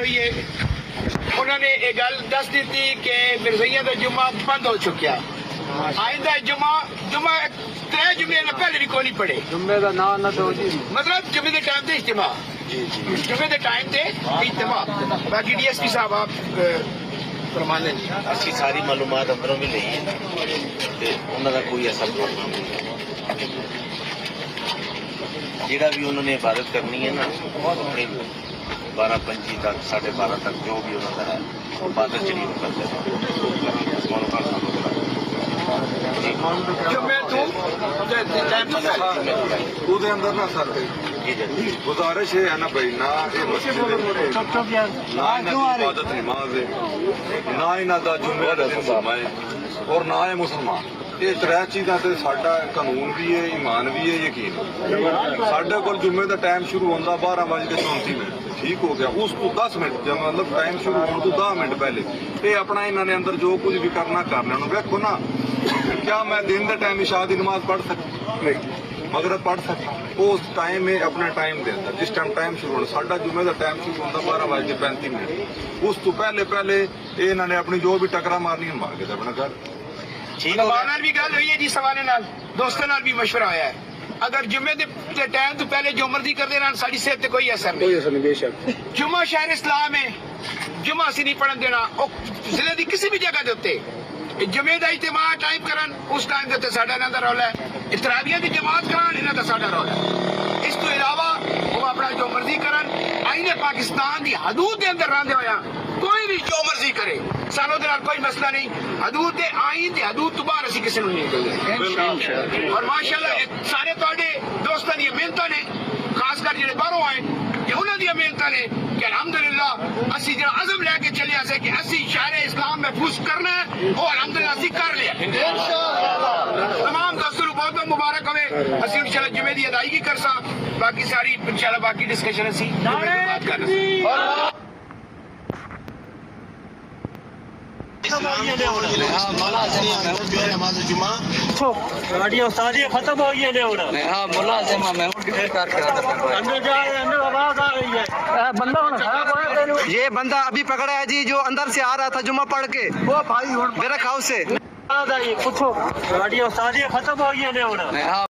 ये उन्होंने एक गल दस दी कि मिर्जैया का जुम्मा बंद हो चुका। आइंदा जुम्मा 3 जुम्मे पहले भी कोई नहीं पढ़े। जुम्मे का नाम ना दो जी, मतलब जुम्मे के टाइम से इज्तिमा, जुम्मे के टाइम से इज्तिमा। बाकी DSP साहब आप फरमान लें। असि सारी मालूमात अंदरों भी नहीं है, उन्होंने कोई ऐसा प्रॉब्लम नहीं है। जेड़ा भी उन्होंने इबादत करनी है ना, अपनी 12-25 तक 12:30 तक जो भी उन्होंने है इबादत जड़ी करते हैं। अंदर ना सर गुजारिश है ना भाई, ना इबादत नमाज है, ना इन्हों का जुम्मे का दिन है और ना है मुसलमान। ये 3 चीज़ा से साडा कानून भी है, ईमान भी है, यकीन। साडे को जुम्मे का टाइम शुरू होता 12:34 ठीक हो गया। उस तो 10 मिनट जब मतलब टाइम शुरू होने तो 10 मिनट पहले ये अपना इन्होंने अंदर जो कुछ भी करना कर लेना। देखो ना, क्या मैं दिन के टाइम इशा की नमाज पढ़ सकती नहीं, मगरब पढ़ सकता उस टाइम में अपना टाइम देता जिस टाइम टाइम शुरू होना। साडा जुम्मे का टाइम शुरू होता 12:35। उस तो पहले इन्होंने अपनी जो भी टकरा मारनी मार के अपना घर भी गल हुई है जी। सवाले नाल दोस्तों नाल भी मशवरा होया है। अगर जुम्मे के टाइम तो पहले जो मर्जी कर देना साड़ी सेहत पे कोई असर नहीं। बेशक जुम्मा शहर इस्लाम है, जुम्मा असी नहीं पढ़न देना। जिले की किसी भी जगह के उत्ते जुम्मे का इज्तिमा टाइम करन, उस टाइम के उत्ते साडा इन्हां दा रौला है। इतराबिया की जमात करान, इन्हां दा साडा रौला है। इस तो इलावा वो अपना जो मर्जी करन, आईने पाकिस्तान की हदूद के अंदर रहंदे होया कोई भी जो मर्जी करे, सानों दे नाल कोई मसला नहीं। हदूद ते आईन ते हदूद तो बाहर असी किसी नहीं निकलदे। और माशाअल्लाह सारे तुहाडे दोस्तां दी मेहनतां ने, खासकर जिहड़े बाहरों आए कि उन्हां दी मेहनतां ने कि अल्हम्दुलिल्लाह असी जिहड़ा अज़म लैके चले आसे कि असी शहर इस्लाम महफूज करना है, वो अल्हम्दुलिल्लाह असी कर लिया इंशाअल्लाह। तमाम दोस्तों को बहुत मुबारक होवे। असी इंशाअल्लाह जुमे दी अदायगी करसा, बाकी सारी इंशाअल्लाह बाकी डिस्कशन असी बात करना। खत्म हो गई है ये बंदा अभी पकड़ा है जी, जो अंदर से आ रहा था जुम्मा पढ़ के, वो भाई मेरा खाओ से पूछो खत्म हो गई है।